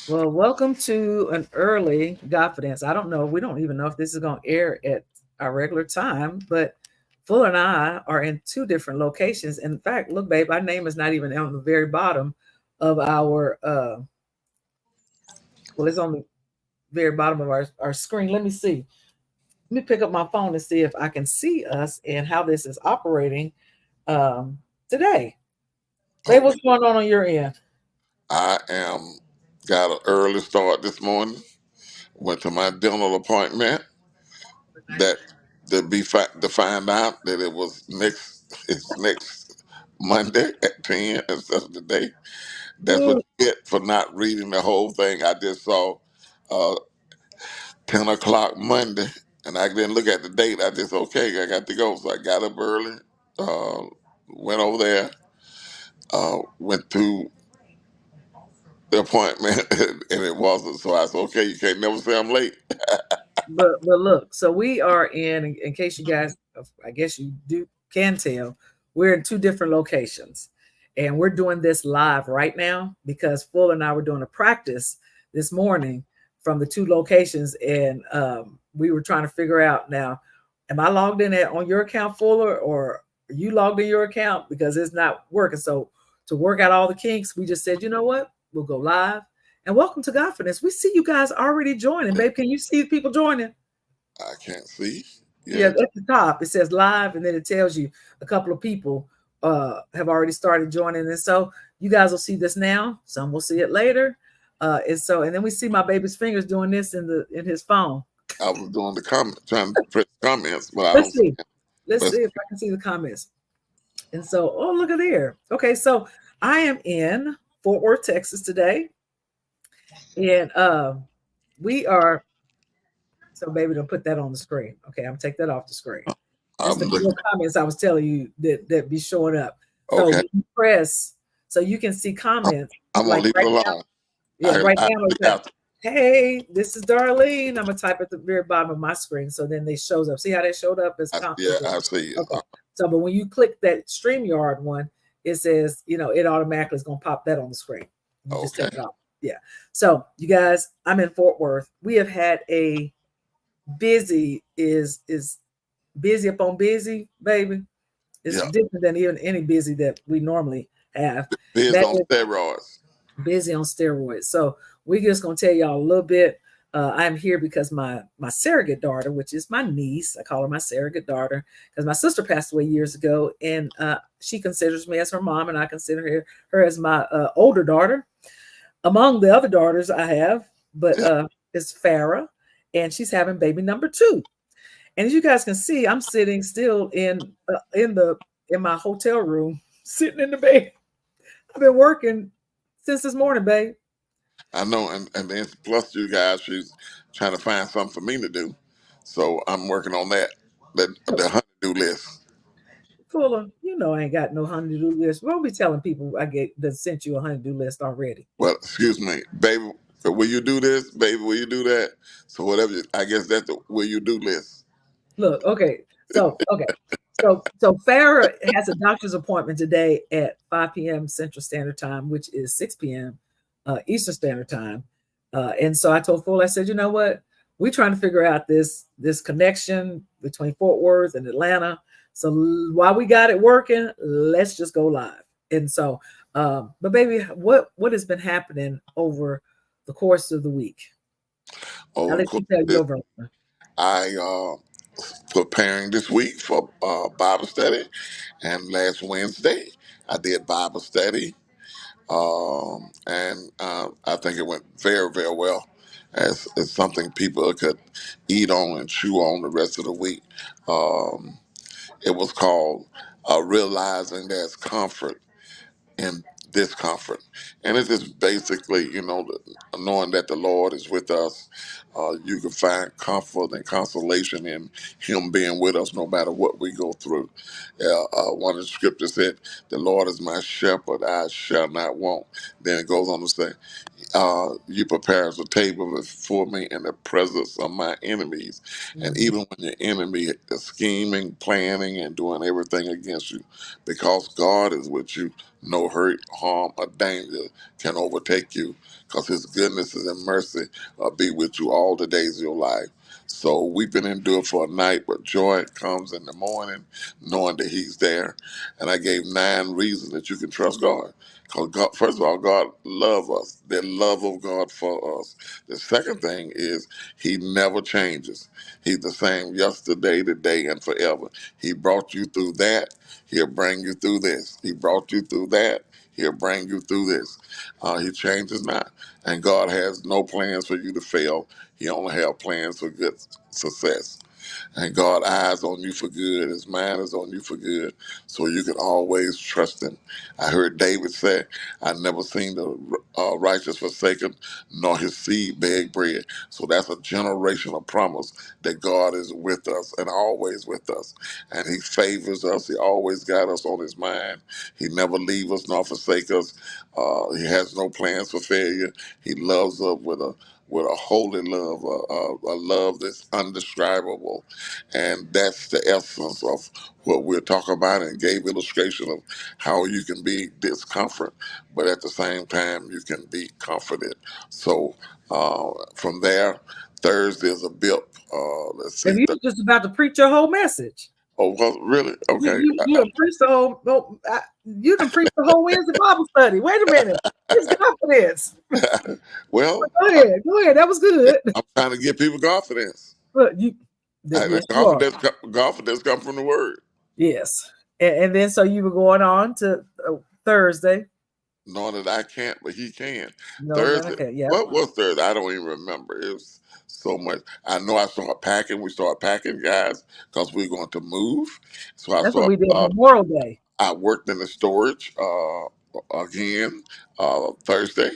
Well, welcome to an early GodFidence. I don't know. We don't even know if this is going to air at our regular time, but Fuller and I are in two different locations. In fact, look, babe, our name is not even on the very bottom of our, well, it's on the very bottom of our screen. Let me see. Let me pick up my phone and see if I can see us and how this is operating um, today. Babe, Okay, what's going on your end? I am got an early start this morning. Went to my dental appointment. That to find out that it's next Monday at 10 instead of today. That's what Ooh, you get for not reading the whole thing. I just saw uh, 10 o'clock Monday, and I didn't look at the date. I just okay, I got to go, so I got up early. Uh, Went over there. Went to the appointment and it wasn't. So I said, okay, you can't never say I'm late. but look, so we are in case you guys, I guess you do can tell, we're in two different locations, and we're doing this live right now because Full and I were doing a practice this morning from the two locations, and we were trying to figure out now, am I logged in on your account, Fuller, or are you logged in your account because it's not working? So to work out all the kinks, we just said, you know what, we'll go live. And welcome to Godfidence. We see you guys already joining, babe. Can you see people joining? I can't see. Yeah, Yeah, at the top it says live, and then it tells you a couple of people have already started joining, and so you guys will see this now. Some will see it later, and then we see my baby's fingers doing this in his phone. I was doing the comment, trying to press comments, but I Let's don't see see. it. Let's But see if I can see the comments. And so, oh, look at there. Okay, so I am in Fort Worth, Texas today, and we are. So, baby, don't put that on the screen. Okay, I'm gonna take that off the screen. It's I'm the looking. comments I was telling you that be showing up. So Okay, when you press, so you can see I'm, comments I'm gonna like leave it right now. alone. Yeah, right I now it's like, after. "Hey, this is Darlene." I'm gonna type at the very bottom of my screen, so then they shows up. See how they showed up as Yeah, comments? I see it. Okay. So, but when you click that StreamYard one, it says, it automatically is gonna pop that on the screen. You just Okay. take it off. Yeah. So, you guys, I'm in Fort Worth. We have had a busy is busy upon busy, baby. It's Yeah. different than even any busy that we normally have. Biz That on is steroids. busy on steroids. So we're just gonna tell y'all a little bit. I'm here because my surrogate daughter, which is my niece, I call her my surrogate daughter, because my sister passed away years ago, and she considers me as her mom, and I consider her as my older daughter among the other daughters I have. But Yeah. it's Farah, and she's having baby number two. And as you guys can see, I'm sitting still in my hotel room, sitting in the bed. I've been working since this morning, babe. I know, and then plus you guys, she's trying to find something for me to do, so I'm working on that. The honeydew list. Fuller, I ain't got no honeydew list. Won't be telling people I get that sent you a honeydew list already. Well, excuse me, baby. Will you do this, baby? Will you do that? So whatever. I guess that's the will you do list. Look, okay. So Farah has a doctor's appointment today at 5 p.m. Central Standard Time, which is 6 p.m. Eastern Standard Time. And so I told Fuller, I said, you know what? We're trying to figure out this connection between Fort Worth and Atlanta. So while we got it working, let's just go live. And so, but baby, what has been happening over the course of the week? I'll Oh, let cool. you tell your version. I preparing this week for Bible study, and last Wednesday I did Bible study, and I think it went very, very well. As something people could eat on and chew on the rest of the week. Um, it was called realizing there's comfort in discomfort. And it's just basically, knowing that the Lord is with us. You can find comfort and consolation in Him being with us no matter what we go through. One of the scriptures said, "The Lord is my shepherd, I shall not want." Then it goes on to say, you prepare a table before me in the presence of my enemies. And Mhm. even when your enemy is scheming, planning, and doing everything against you, because God is with you, no hurt, harm, or danger danger can overtake you, because His goodness and mercy be with you all the days of your life. So weeping endure for a night, but joy comes in the morning, knowing that He's there. And I gave 9 reasons that you can trust God. Because God, first of all, God loves us. The love of God for us. The second thing is He never changes. He's the same yesterday, today, and forever. He brought you through that. He'll bring you through this. He brought you through that. He'll bring you through this. He changes not. And God has no plans for you to fail. He only has plans for good success. And God eyes on you for good. His mind is on you for good. So you can always trust Him. I heard David say, I never seen the righteous forsaken, nor his seed beg bread. So that's a generational promise that God is with us and always with us. And He favors us. He always got us on His mind. He never leave us nor forsake us. He has no plans for failure. He loves us with a holy love, a love that's undescribable. And that's the essence of what we're talking about, and gave illustration of how you can be discomfort, but at the same time, you can be comforted. So from there, Thursday is a bit, let's And see. you were just about to preach your whole message. Oh, well, really? Okay. You done preached the whole. No, you done preached the whole Wednesday Bible study. Wait a minute. It's confidence. Well, Go ahead. Go ahead. That was good. I'm trying to give people confidence. Look, you. And Yes, you are. confidence comes from the word. Yes. And then so you were going on to Thursday. Knowing that I can't, but He can. No, that I Thursday, can't. Yeah. what was Thursday? I don't even remember. It was so much. I know I started packing. We started packing, guys, because we were going to move. So I That's what started. we did Memorial Day. I worked in the storage again Thursday,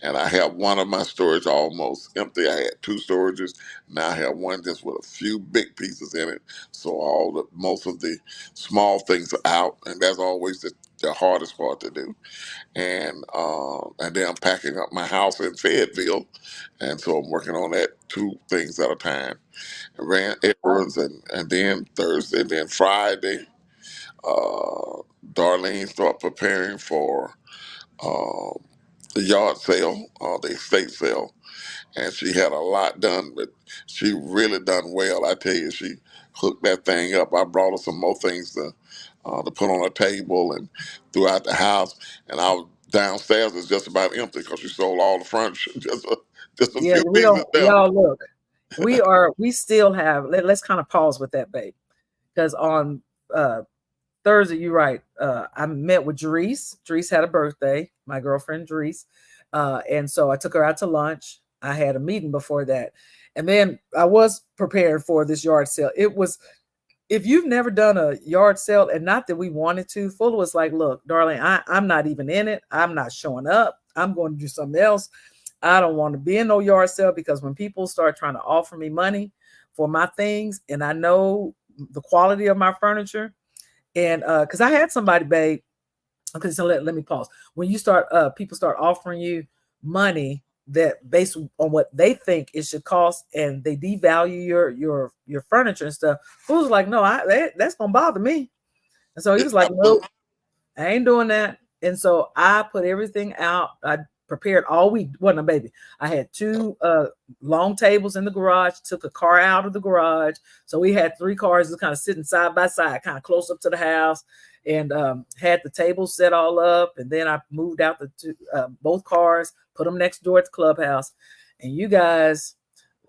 and I have one of my storage almost empty. I had 2 storages. Now I have one just with a few big pieces in it. So most of the small things are out, and that's always the hardest part to do. And then I'm packing up my house in Fayetteville, and so I'm working on that 2 things at a time. I ran errands, and then Thursday, and then Friday, Darlene started preparing for uh, the yard sale, the estate sale, and she had a lot done, but she really done well. I tell you, she hooked that thing up. I brought her some more things to put on a table and throughout the house, and I was downstairs is just about empty because she sold all the furniture, just a Yeah, few we don't. pieces left. Y'all look. We still have. Let's kind of pause with that, babe, because on uh Thursday, you're right. I met with Jerice. Jerice had a birthday, my girlfriend Jerice. And so I took her out to lunch. I had a meeting before that. And then I was prepared for this yard sale. It was, if you've never done a yard sale, and not that we wanted to, Fuller was like, look, darling, I'm not even in it. I'm not showing up. I'm going to do something else. I don't want to be in no yard sale, because when people start trying to offer me money for my things, and I know the quality of my furniture, and because I had somebody, babe. Okay, so let me pause. When you start, people start offering you money that based on what they think it should cost, and they devalue your furniture and stuff. Who's like, no, that's gonna bother me. And so he Yeah, was like, nope, absolutely. I ain't doing that. And so I put everything out. I prepared all week. Wasn't a baby. I had 2 long tables in the garage, took a car out of the garage. So we had 3 cars just kind of sitting side by side, kind of close up to the house, and had the tables set all up. And then I moved out both cars, put them next door at the clubhouse. And you guys,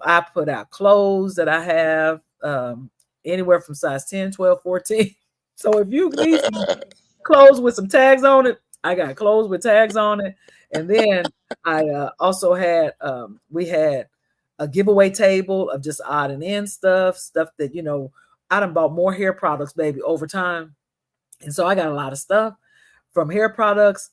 I put out clothes that I have, anywhere from size 10, 12, 14. So if you need some clothes with some tags on it, I got clothes with tags on it. And then I also had, we had a giveaway table of just odd and end stuff that, I done bought more hair products, baby, over time. And so I got a lot of stuff from hair products,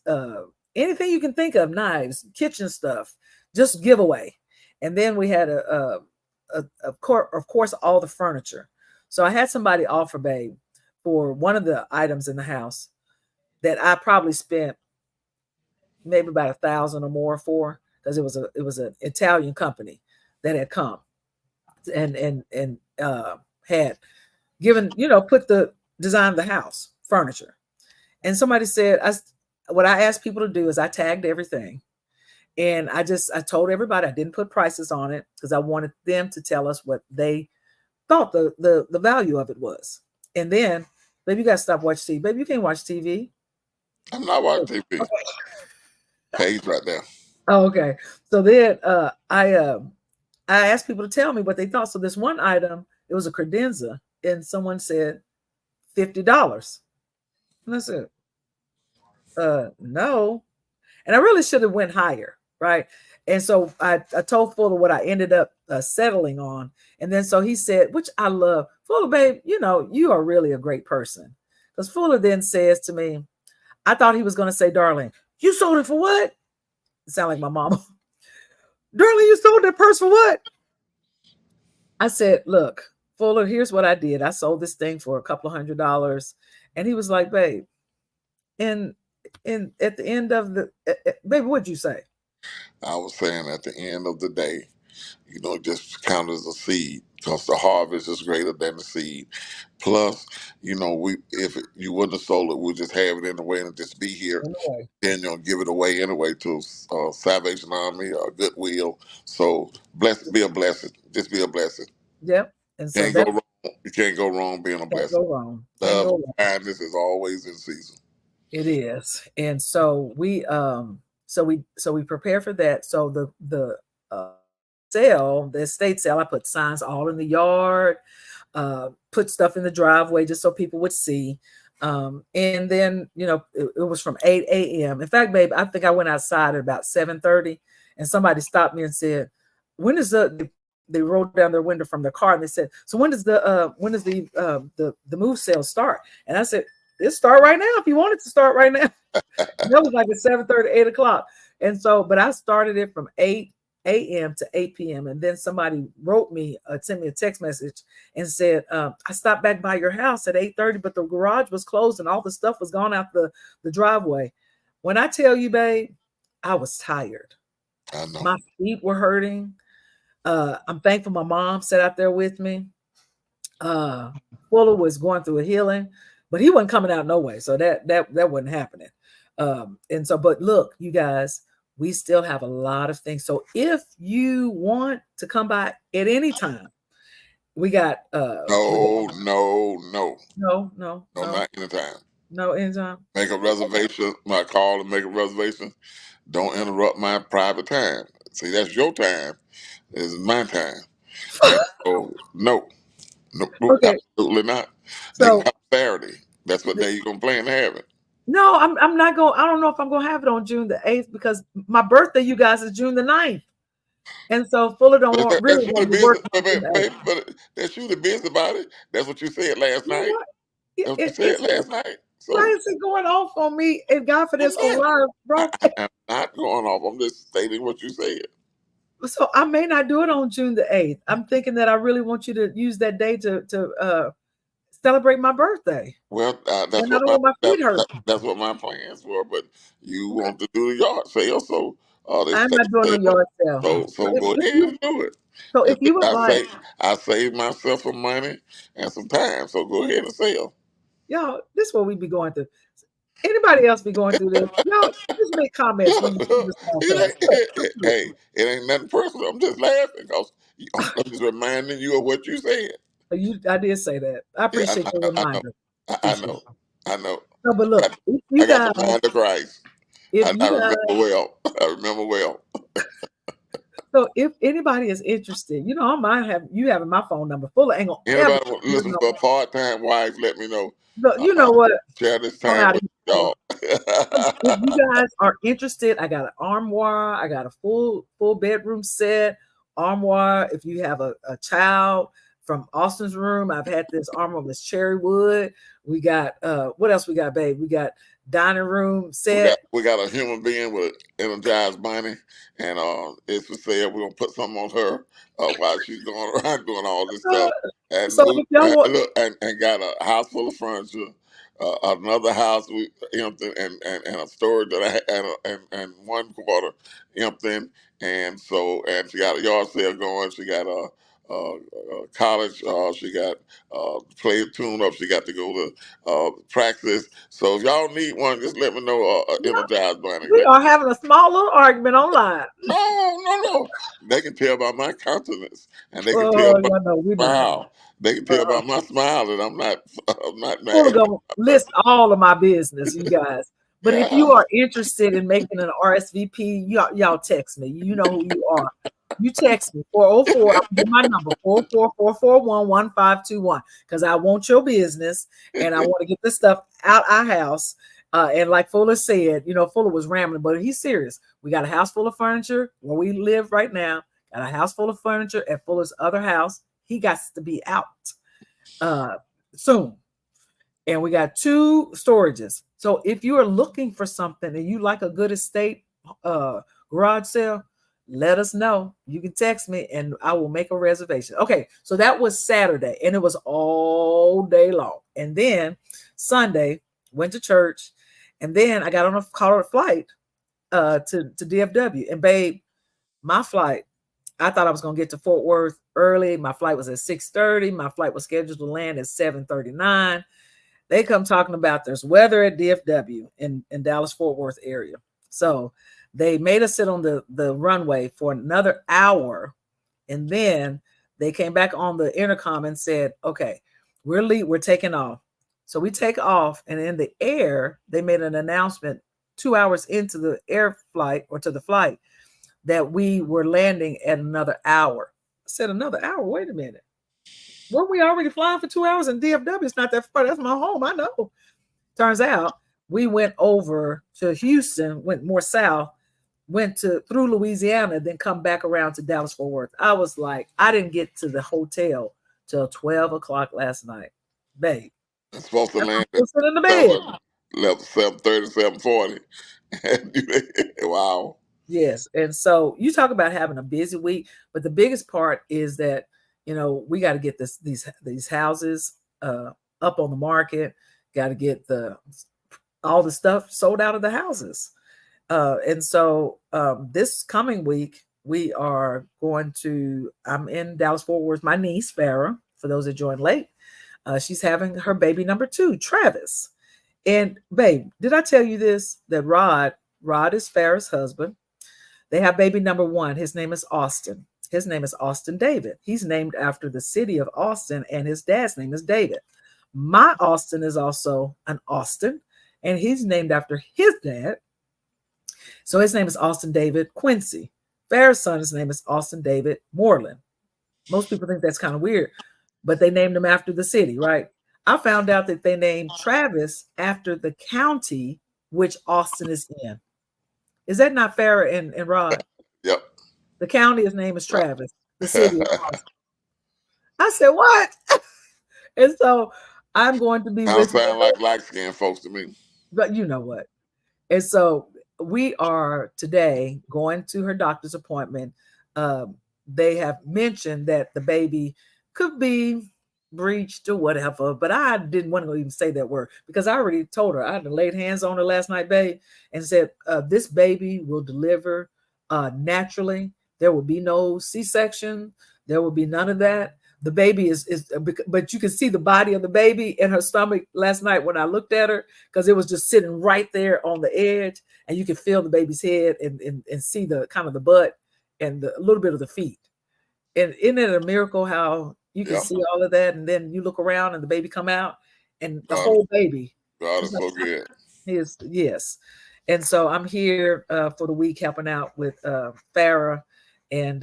anything you can think of, knives, kitchen stuff, just giveaway. And then we had of course, all the furniture. So I had somebody offer, babe, for one of the items in the house that I probably spent maybe about 1,000 or more for, because it was an Italian company that had come and had given, put the design of the house furniture. And somebody said, what I asked people to do is I tagged everything. And I told everybody I didn't put prices on it because I wanted them to tell us what they thought the value of it was. And then, baby, you gotta stop watching TV. Baby, you can't watch TV. I'm not watching TV. Page right there. Oh, okay. So then I asked people to tell me what they thought. So this one item, it was a credenza, and someone said $50. And I said, no. And I really should have went higher, right? And so I told Fuller what I ended up settling on. And then so he said, which I love, Fuller, babe, you are really a great person. Because Fuller then says to me, I thought he was going to say, darling, you sold it for what? It sounded like my mama. Darling, you sold that purse for what? I said, look, Fuller, here's what I did. I sold this thing for a couple of $100. And he was like, babe, and at the end of baby, what'd you say? I was saying at the end of the day, just count as a seed because the harvest is greater than the seed. Plus, we if you wouldn't have sold it, we'll just have it in the way and just be here. Anyway, Then give it away anyway to Salvation Army or Goodwill. So be a blessing. Just be a blessing. yep. And so Can't go that wrong. You can't go wrong being a can't blessing. go wrong. Can't Love go and wrong. kindness is always in season. It is. And so we prepare for that. So the sale, the estate sale, I put signs all in the yard, put stuff in the driveway just so people would see. And then, it was from 8 a.m. In fact, babe, I think I went outside at about 7:30 and somebody stopped me and said, when is they rolled down their window from their car and they said, so when does the move sale start? And I said, it start right now if you want it to start right now. That was like at 7:30, 8 o'clock. And so, but I started it from 8 a.m. to 8 p.m. And then somebody sent me a text message and said, I stopped back by your house at 8:30, but the garage was closed and all the stuff was gone out the driveway. When I tell you, babe, I was tired. I know. My feet were hurting. I'm thankful my mom sat out there with me. Uh, Fuller was going through a healing, but he wasn't coming out no way. So that wasn't happening. And so, but look, you guys, we still have a lot of things. So if you want to come by at any time, we got No, no, no, no, no, no, no, not anytime. no, anytime. Make a reservation. My call and make a reservation. Don't interrupt my private time. See, that's your time. This is my time. And so, no, no, no, Okay, absolutely not. They can so have Saturday. That's what day you gonna plan to have it. no, I'm not going. I don't know if I'm going to have it on June the 8th because my birthday, you guys, is June the 9th. And so Fuller don't But want that's really you the want to work business, on June the 8th. but that's you the business about it. That's what you said last You know night. what? It, That's what you it, said it's last night. why So is it going off on me and I'm GodFidence on not. live I broadcast? am not going off. I'm just stating what you said. So I may not do it on June the 8th. I'm thinking that I really want you to use that day to celebrate my birthday. Well, And I don't want my feet hurt. that's what my plans were. But you Okay. want to do the yard sale, so the I'm estate not doing no sale. yard sale. So So go ahead and do it. if you would like, I saved myself some money and some time. So go ahead and sell. y'all, this is what we be going through. Anybody else be going through this? Y'all just make comments when you see this podcast. Hey, it ain't nothing personal. I'm just laughing because I'm just reminding you of what you said. I did say that. I Yeah, appreciate the I know. reminder. I I appreciate know. it. I know. No, but I look, got, I got the mind of Christ. if I you remember guys, well. I remember well. so if anybody is interested, I might have you having my phone number. Fuller ain't gonna ever Anybody want to your listen number. for a part-time wife, let me know. Look, Uh, you know what? share this I don't know time how to with use the phone. y'all. If you guys are interested, I got an armoire. I got a full bedroom set armoire. If you have a child from Austin's room, I've had this armoire with cherry wood. We got what else we got, babe? We got dining room set. We got a human being with energized money, and it's for sale. We're gonna put something on her while she's going around doing all this Uh, stuff, and so if y'all want, look, and got a house full of furniture, another house we empty, and a storage that and one quarter empty, and she got a yard sale going. She got college. She got play a tune up. She got to go to practice. So if y'all need one, just let me know. Energized Bunny. We are having a small little argument online. No. They can tell by my countenance, and they can tell Oh, by yeah, no, we're my not gonna. smile. They can tell by my smile that I'm not. I'm not Fuller mad. gonna list all of my business, you guys. But if you Yeah. are interested in making an RSVP, y'all text me. You know who you are. You text me 404. I'll give my number 444411521 because I want your business and I want to get this stuff out our house. And like Fuller said, Fuller was rambling, but he's serious. We got a house full of furniture where we live right now. Got a house full of furniture at Fuller's other house. He got to be out uh, soon, and we got 2 storages. So if you are looking for something and you like a good estate uh, garage sale, let us know. You can text me and I will make a reservation. Okay, so that was Saturday and it was all day long. And then Sunday, went to church, and then I got on a flight to DFW. And babe, my flight, I thought I was going to get to Fort Worth early. My flight was at 6:30. My flight was scheduled to land at 7:39. They come talking about there's weather at DFW in Dallas Fort Worth area. So they made us sit on the runway for another hour. And then they came back on the intercom and said, okay, we're taking off. So we take off, and in the air, they made an announcement 2 hours into the air flight or to the flight that we were landing at another hour. I said, another hour? Wait a minute. Weren't we already flying for 2 hours in DFW? It's not that far. That's my home. I know. Turns out we went over to Houston, went more south, went through Louisiana, then come back around to Dallas Fort Worth. I was like, I didn't get to the hotel till 12 o'clock last night. Babe, It's supposed to I'm land at still sitting in the bed. 7:30, 7:40. Wow. Yes. And so you talk about having a busy week, but the biggest part is that, we got to get these houses up on the market, got to get all the stuff sold out of the houses. And so this coming week, I'm in Dallas Fort Worth, my niece, Farrah, for those that joined late. She's having her baby number 2, Travis. And babe, did I tell you this? That Rod is Farrah's husband. They have baby number 1. His name is Austin. His name is Austin David. He's named after the city of Austin, and his dad's name is David. My Austin is also an Austin, and he's named after his dad. So his name is Austin David Quincy. Farrah's son's name is Austin David Moreland. Most people think that's kind of weird, but they named him after the city, right? I found out that they named Travis after the county which Austin is in. Is that not Farrah and Rod? Yep. The county, his name is Right. Travis. The city is Austin. I said, what? And so I'm going to be Don't with, sound like light skinned folks to me. but you know what? And so we are today going to her doctor's appointment. They have mentioned that the baby could be breached or whatever, but I didn't want to even say that word because I already told her. I had laid hands on her last night, babe, and said, this baby will deliver naturally. There will be no C-section. There will be none of that. The baby but you can see the body of the baby in her stomach last night when I looked at her, because it was just sitting right there on the edge, and you can feel the baby's head and see the kind of the butt and a little bit of the feet. And isn't it a miracle how you can Yep. see all of that, and then you look around and the baby come out and the God, whole baby God is is like so good. yes. And so I'm here for the week helping out with Farrah and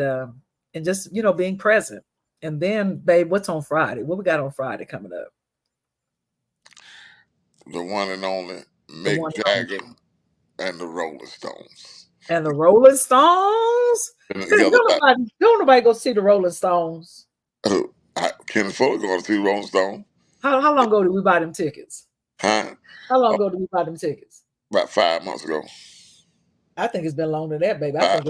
just being present. And then, babe, what's on Friday? What we got on Friday coming up? The one and only The Mick one and only. Jagger and the Rolling Stones. And the Rolling Stones. Been Don't together like nobody go see the Rolling Stones. Kenneth Fuller going to see Rolling Stone. How long ago did we buy them tickets? Huh? How long ago did we buy them tickets? About 5 months ago. I think it's been longer than that, baby. I think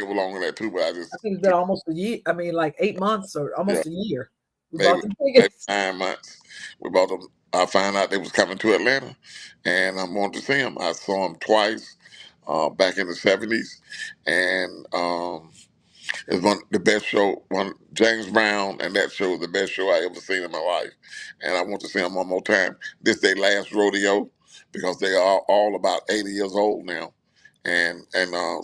it was longer than that too, but I think it's been almost a year. I mean, like 8 months or yeah, almost a year. We maybe bought the maybe tickets. 9 months. We bought them. I found out they was coming to Atlanta, and I wanted to see them. I saw them twice back in the '70s, and It's one the best show. One James Brown and that show is the best show I ever seen in my life, and I want to see them one more time. This their last rodeo because they are all about 80 years old now, and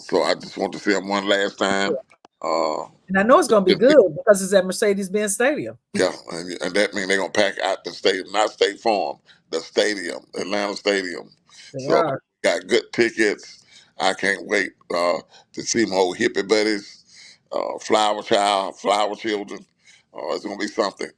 so I just want to see them one last time. Uh, And I know it's going to be it, good because it's at Mercedes-Benz Stadium. yeah, and that means they're gonna pack out the stadium, not State Farm, the stadium, Atlanta Stadium. They So are. got good tickets. I can't wait to see my old hippie buddies, Flower Child, Flower Children. It's gonna be something.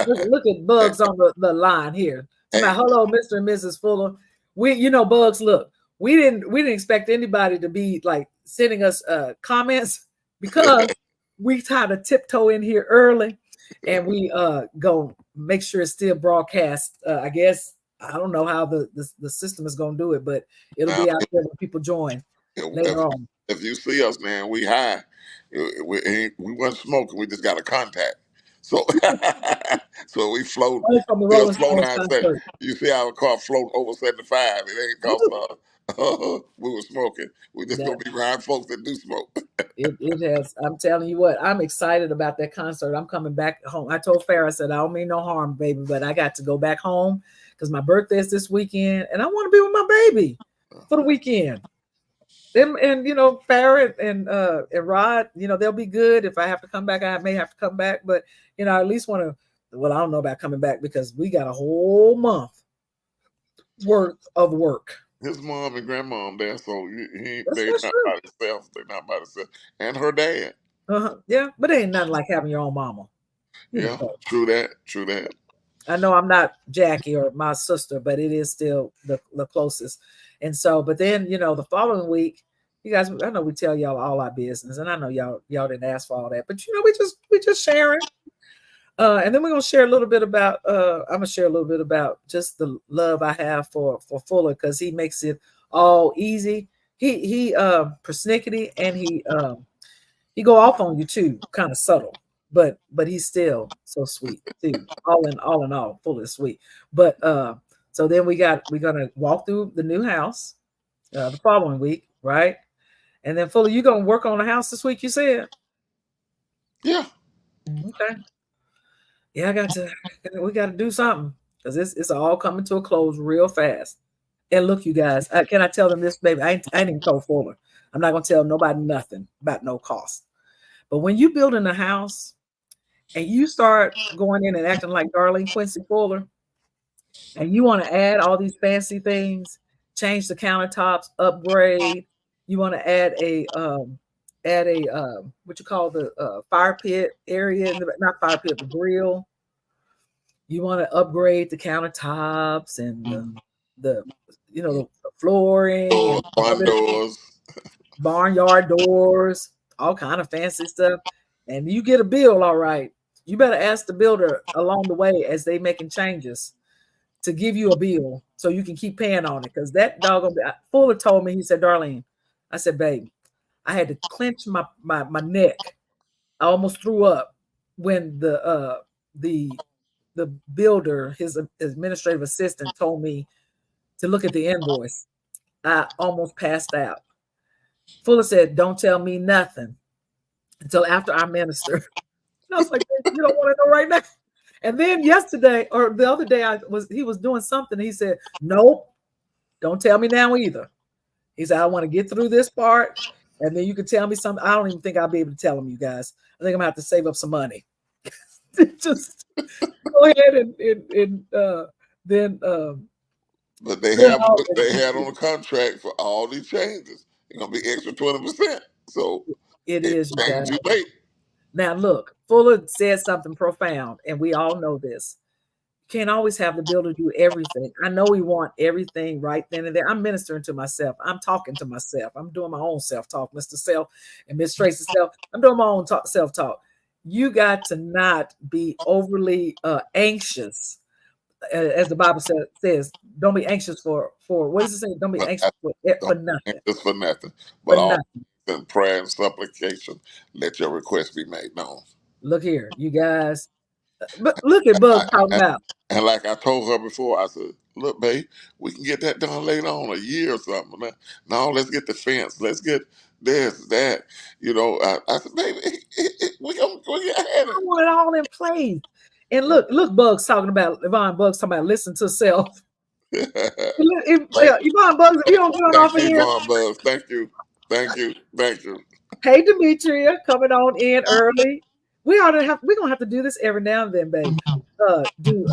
Look at Bugs on the line here. To my Hey, hello, Mr. and Mrs. Fuller. Bugs, look, we didn't expect anybody to be like sending us comments because we try to tiptoe in here early and we go make sure it's still broadcast. I guess I don't know how the system is gonna do it, but it'll now be out there when people join if, later on. if you see us, man, we high. We wasn't smoking. We just got a contact. So, so we float. Only from the Still Rolling float Stones down. concert. You see our car float over 75. It ain't cause we were smoking. We just gonna be around folks that do smoke. It has. I'm telling you what, I'm excited about that concert. I'm coming back home. I told Farrah, I said, I don't mean no harm, baby, but I got to go back home because my birthday is this weekend and I want to be with my baby for the weekend. Them and Farrah and Rod, they'll be good. If I have to come back, I may have to come back, but I at least want to. Well, I don't know about coming back because we got a whole month worth of work. His mom and grandmom there, so they That's not true. by themselves. They not by themselves, and her dad. Yeah, but it ain't nothing like having your own mama. Yeah, So. true that. True that. I know I'm not Jackie or my sister, but it is still the closest. And so, but then, the following week, you guys, I know we tell y'all all our business, and I know y'all didn't ask for all that, but we just sharing. And then we're gonna share a little bit about I'm gonna share a little bit about just the love I have for Fuller because he makes it all easy. He persnickety and he go off on you too, kind of subtle, but he's still so sweet too. All in all, full of sweet. But so then we're gonna walk through the new house the following week, right? And then Fuller, you gonna work on the house this week? You said, Yeah. okay, yeah, we got to do something because it's all coming to a close real fast. And look, you guys, can I tell them this, baby? I ain't even told Fuller. I'm not gonna tell nobody nothing about no cost. But when you building a house and you start going in and acting like Darlene Quincy Fuller, and you want to add all these fancy things, change the countertops, upgrade, you want to add a what you call the fire pit area, not fire pit, the grill. You want to upgrade the countertops and the the flooring Doors, and all barn this doors. barnyard doors, all kind of fancy stuff, and you get a bill, all right. You better ask the builder along the way as they making changes to give you a bill so you can keep paying on it. Because that doggone Fuller told me, he said, Darlene, I said, babe, I had to clench my neck. I almost threw up when the the builder, his administrative assistant, told me to look at the invoice. I almost passed out. Fuller said, don't tell me nothing until after I minister. And I was like, you don't want to know right now. And then yesterday or the other day, he was doing something. He said, nope, don't tell me now either. He said, I want to get through this part, and then you can tell me something. I don't even think I'll be able to tell him, you guys. I think I'm gonna have to save up some money. Just go ahead and then But they fill have out they had on a contract for all these changes. It's gonna be extra 20%. So it it is, you ain't guys. too late. Now look, Fuller said something profound, and we all know this. You can't always have the builder do everything. I know we want everything right then and there. I'm ministering to myself. I'm talking to myself. I'm doing my own self-talk, Mr. Self and Miss Tracy Self. I'm doing my own self-talk. You got to not be overly anxious, as the Bible says. Don't be anxious for what does it say? Don't be But anxious don't for nothing. just for nothing. For But all nothing. in prayer and supplication, let your request be made known. Look here, you guys. But look at Bug talking about. And like I told her before, I said, "Look, babe, we can get that done later on, a year or something. No, let's get the fence. Let's get this, that. I said, baby, we got I want it all in place. And look, Bugs talking about Yvonne Bugs talking about listen to self. it. Thank, Yvonne Bugs, you don't get thank off of you, here. Von Buzz. Thank you. Thank you. Thank you. Hey, Demetria, coming on in early. We're gonna have to do this every now and then, babe. Do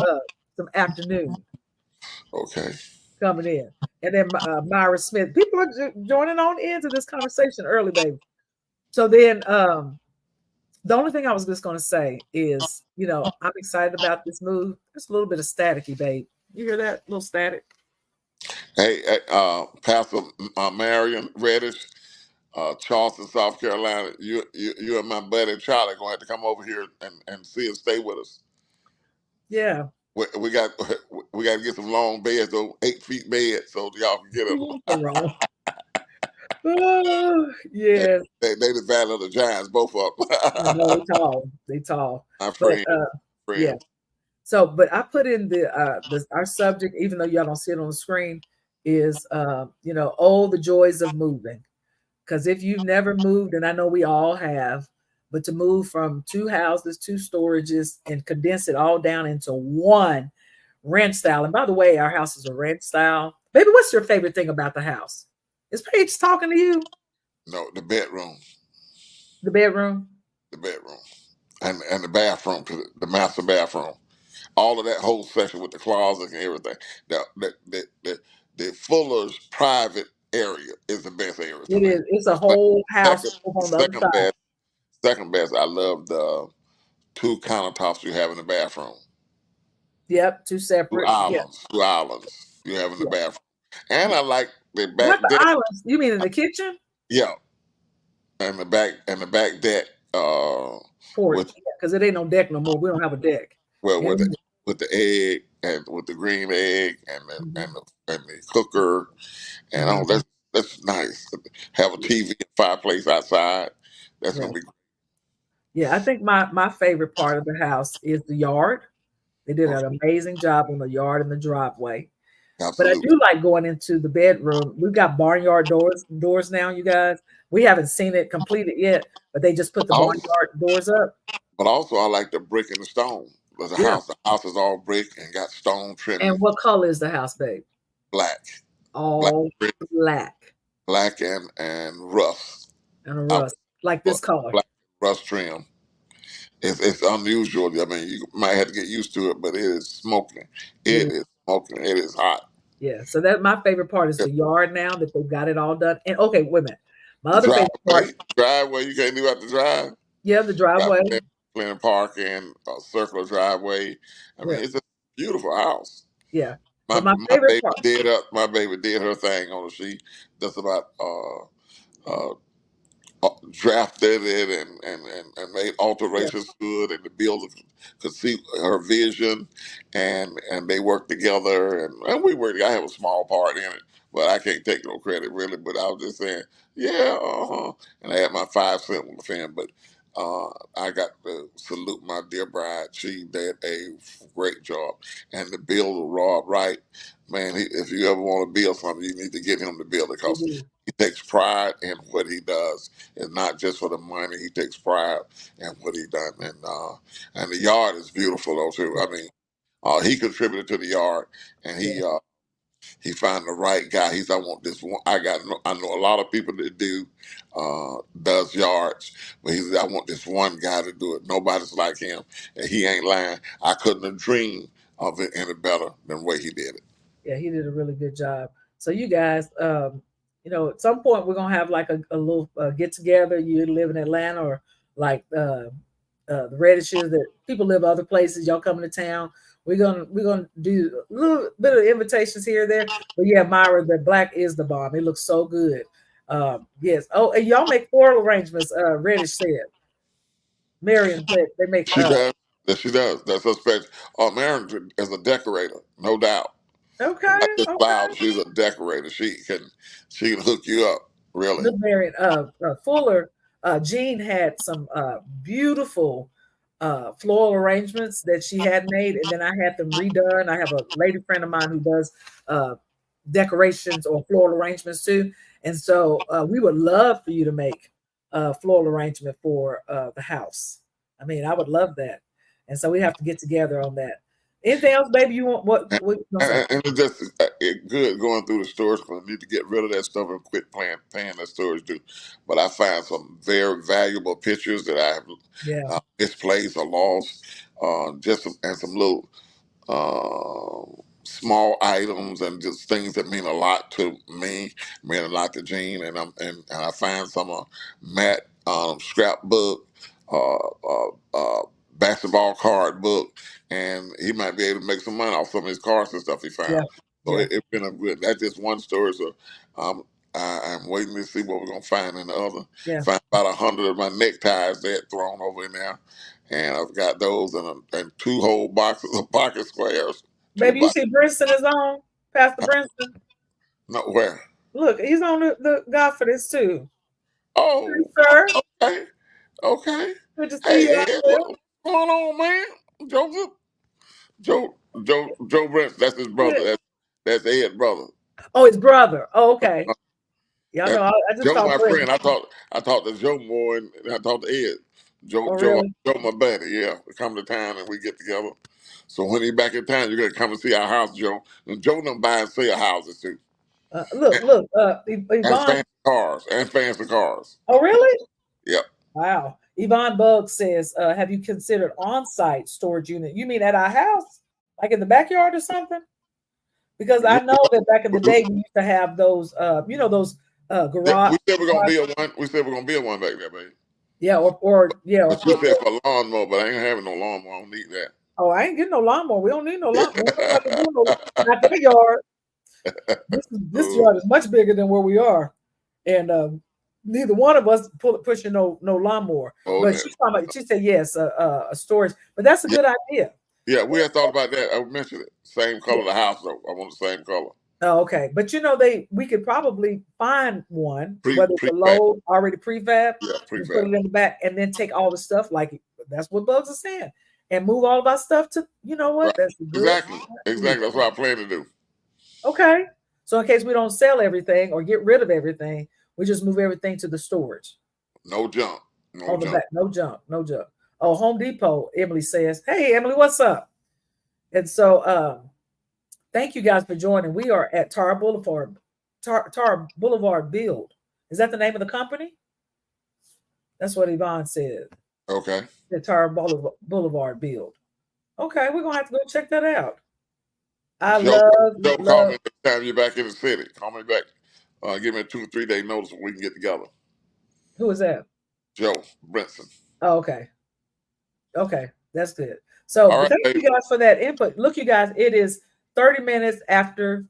some afternoon Okay. coming in, and then Myra Smith. People are joining on into this conversation early, baby. So then, the only thing I was just gonna say is, I'm excited about this move. There's a little bit of staticky, babe. You hear that little static? Hey, Pastor Marion Reddish, Charleston, South Carolina. You and my buddy Charlie gonna have to come over here and see and stay with us. Yeah. We got we got to get some long beds, though 8 feet beds, so y'all can get So them. wrong. Oh, yes. They the battle of the giants, both of I know them. they tall. They tall. My But friend, yeah. friend. So, but I put in the our subject, even though y'all don't see it on the screen, is oh, the joys of moving. Because if you've never moved, and I know we all have, but to move from two houses, two storages, and condense it all down into one ranch style. And by the way, our house is a ranch style. Baby, what's your favorite thing about the house? Is Paige talking to you? No, the bedroom, The bedroom? the bedroom, and the bathroom, the master bathroom. All of that whole section with the closet and everything. The Fuller's private area is the best area to It me. is. It's a But whole house second, over on the other second side. best, second best. I love the two countertops you have in the bathroom. Yep, two separate. Yeah, Two islands you have in the yeah. bathroom, and I like the Not back the deck. islands. You mean in the kitchen? Yeah, and the back deck. Porch. With Because it ain't no deck no more. We don't have a deck. well with the And with the egg and with the green egg and mhm, the cooker. And mhm. oh, that's nice. Have a TV and fireplace outside. That's Yeah. gonna be Yeah, I think my favorite part of the house is the yard. They did okay. an amazing job on the yard and the driveway. But I Absolutely. do like going into the bedroom. We've got barnyard doors now, you guys. We haven't seen it completed yet, but they just put the Also, barnyard doors up. but also I like the brick and the stone. But Yeah. the house is all brick and got stone And trimming, what color is the house, babe? black, black All brick, black black and rust. and a I rust, like black, this color. black rust trim. It's unusual. I mean, you might have to get used to it, but it is smoking. It It is. is smoking. It is hot. Yeah. So that my favorite part is Yeah. the yard now that they've got it all done. And okay, wait a minute. My The other favorite part, driveway, you can't leave out the drive. yeah, the Got driveway. plenty park and a circular driveway. I Yeah, mean, it's a beautiful house. yeah. My But my my favorite baby part, did up. My baby did her thing on it. She just about uh, drafted it and made yeah, alterations to it, and the builder could see her vision, and they worked together, and we worked. I have a small part in it, but I can't take no credit really. But I was just saying, yeah, and I had my 5 cent on the fan, but. I got to salute my dear bride. She did a great job. And the builder, Rob Wright, man, if you ever want to build something, you need to get him to build it they because do. he takes pride in what he does. It's not just for the money. He takes pride in what he done, and the yard is beautiful though too. Yeah, I mean, he contributed to the yard, and yeah, he found the right guy. He's I want this one. I know a lot of people that does yards, but he said I want this one guy to do it. Nobody's like him, and he ain't lying. I couldn't have dreamed of it any better than the way he did it. yeah. He did a really good job. So you guys, at some point we're gonna have like a little get together. You live in Atlanta or like the Reddishes that people live other places. Y'all coming to town. We're gonna do a little bit of invitations here and there. But yeah, Myra, the black is the bomb. It looks so good. Yes. Oh, and y'all make floral arrangements. Reddish said. Marion said they make. She does. That she does. That's her special. Marin is a decorator, no doubt. Okay. Not just Okay. loud. She's a decorator. She can hook you up. Really. Look, Marion, Fuller, Jean had some beautiful floral arrangements that she had made, and then I had them redone. I have a lady friend of mine who does uh, decorations or floral arrangements too, And so we would love for you to make a floral arrangement for the house. I mean, I would love that. And so we have to get together on that. Anything else, baby? You want what you gonna say? And it's just good going through the stores because I need to get rid of that stuff and quit paying that stores do. But I find some very valuable pictures that I have Yeah, misplaced or lost, and some little small items and just things that mean a lot to me, mean a lot to Gene, and I find some Matt scrapbook, uh, basketball card book, and he might be able to make some money off some of his cards and stuff he yeah, found. So yeah, it's been a good. That's just one story. So um, I'm waiting to see what we're gonna find in the other. yeah. Find about 100 of my neckties that thrown over in there, and I've got those and two whole boxes of pocket squares. Two Baby, you boxes. see Brinson is on? Pastor Brinson. No, where? Look, he's on the GodFidence too. Oh, Hey, sir. okay, okay. Good to see you Hey out Ed, there. what's going on, man? Joseph, Joe Brent. That's his brother. Yeah. That's Ed's brother. Oh, his brother. Oh, okay. Y'all know And I just Joe, saw my Brent. friend. I talked to Joe more, and I talked to Ed. Oh, really? Joe, my buddy. Yeah, we come to town and we get together. So when he back in town, you're gonna come and see our house, Joe. And Joe done buy and sell houses too, Look, and, look. and Yvonne. fancy cars, and fancy cars. Oh, really? Yep. Wow. Yvonne Bug says, "Have you considered on-site storage unit? You mean at our house, like in the backyard or something? Because We, I know that back in the day we used to have those, those garage. we said we're gonna build one. We said we're gonna build one back there, baby. Yeah, or yeah, or But you put. said for a lawnmower, but I ain't having no lawnmower. I don't need Oh, I ain't getting no lawnmower. We don't need no lawnmower. We don't have to do no. that. Not that yard. This Oh, yard is much bigger than where we are, and neither one of us pushing no lawnmower. oh, But no. she's talking about. She said yes, a storage. But that's a Yeah, good idea. yeah, we had thought about that. I mentioned it. Same color of the house, though. I want the same color. Oh, okay, but we could probably find one, whether it's a Prefab. load already prefab, Yeah, and put prefab. it in the back, and then take all the stuff like that's what Bugs is saying, and move all of our stuff to Right. that's a good Exactly. Exactly. That's what I plan to do. Okay, so in case we don't sell everything or get rid of everything, we just move everything to the storage No junk. No on the junk. back. No junk, no junk. Oh, Home Depot. Emily says, "Hey, Emily, what's up?" And so, thank you guys for joining. We are at Tar Boulevard Build. Is that the name of the company? That's what Yvonne said. Okay. The Boulevard Build. Okay, we're gonna have to go check that out. I Joe, love, Joe, call love. me next time you're back in the city. Call me back. Give me a 2 or 3 day notice so we can get together. Who is that? Joe Brinson. Oh, okay. Okay, that's good. So, All but right, thank baby. you guys for that input. Look, you guys, it is 30 minutes after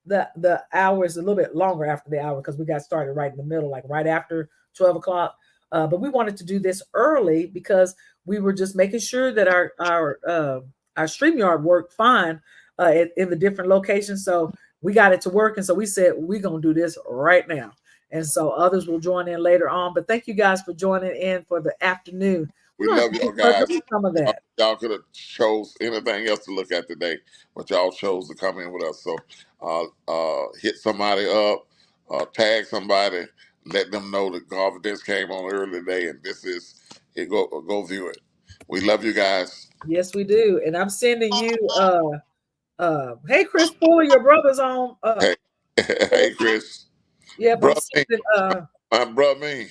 the hour. Is a little bit longer after the hour because we got started right in the middle, like right after 12 o'clock. But we wanted to do this early because we were just making sure that our StreamYard worked fine in the different locations. So we got it to work, and so we said we're gonna do this right now. And so others will join in later on. But thank you guys for joining in for the afternoon. We're We gonna have love to y'all look guys. up some of Y'all, that. y'all could have chose anything else to look at today, but y'all chose to come in with us. So hit somebody up, tag somebody, let them know that Confidence came on early today, and this is it. Go view it. We love you guys. Yes, we do. And I'm sending you hey Chris Fuller, your brother's on Hey, hey, Chris, yep, I'm bro, me, sending my bro, me.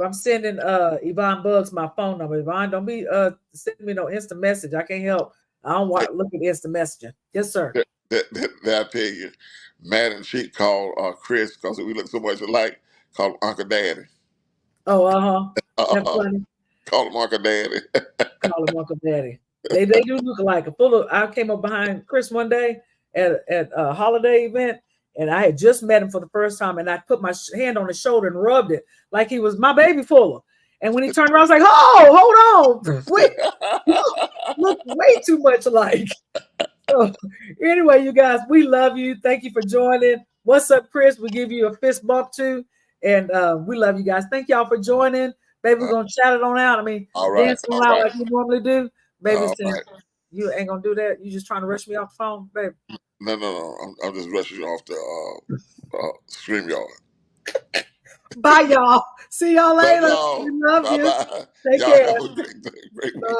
I'm sending Yvonne Bugs my phone number. Yvonne, don't be sending me no instant message. I can't help. I don't Hey, want look at instant messaging. Yes, sir. that I tell you, Matt and she called Chris because we look so much alike. Called him Uncle Daddy. Oh, uh-huh. That's Uh, funny. call him Uncle Daddy. Call him Uncle Daddy. They do look alike. A full of I came up behind Chris one day at a holiday event, and I had just met him for the first time, and I put my hand on his shoulder and rubbed it like he was my baby Fuller. And when he turned around, I was like, "Oh, hold on, wait, you look way too much alike." So, anyway, you guys, we love you. Thank you for joining. What's up, Chris? We give you a fist bump too, and we love you guys. Thank y'all for joining. Baby, we're gonna shout it on out. I mean, All right, dancing all on out right, like we normally do. Baby, all saying right. you ain't gonna do that. You just trying to rush me off the phone, baby. No, no, no. I'm just rushing you off the. StreamYard. Bye, y'all. See y'all Love later. We y'all. love Bye you. bye. Take Y'all care. have a great day, great week. Bye.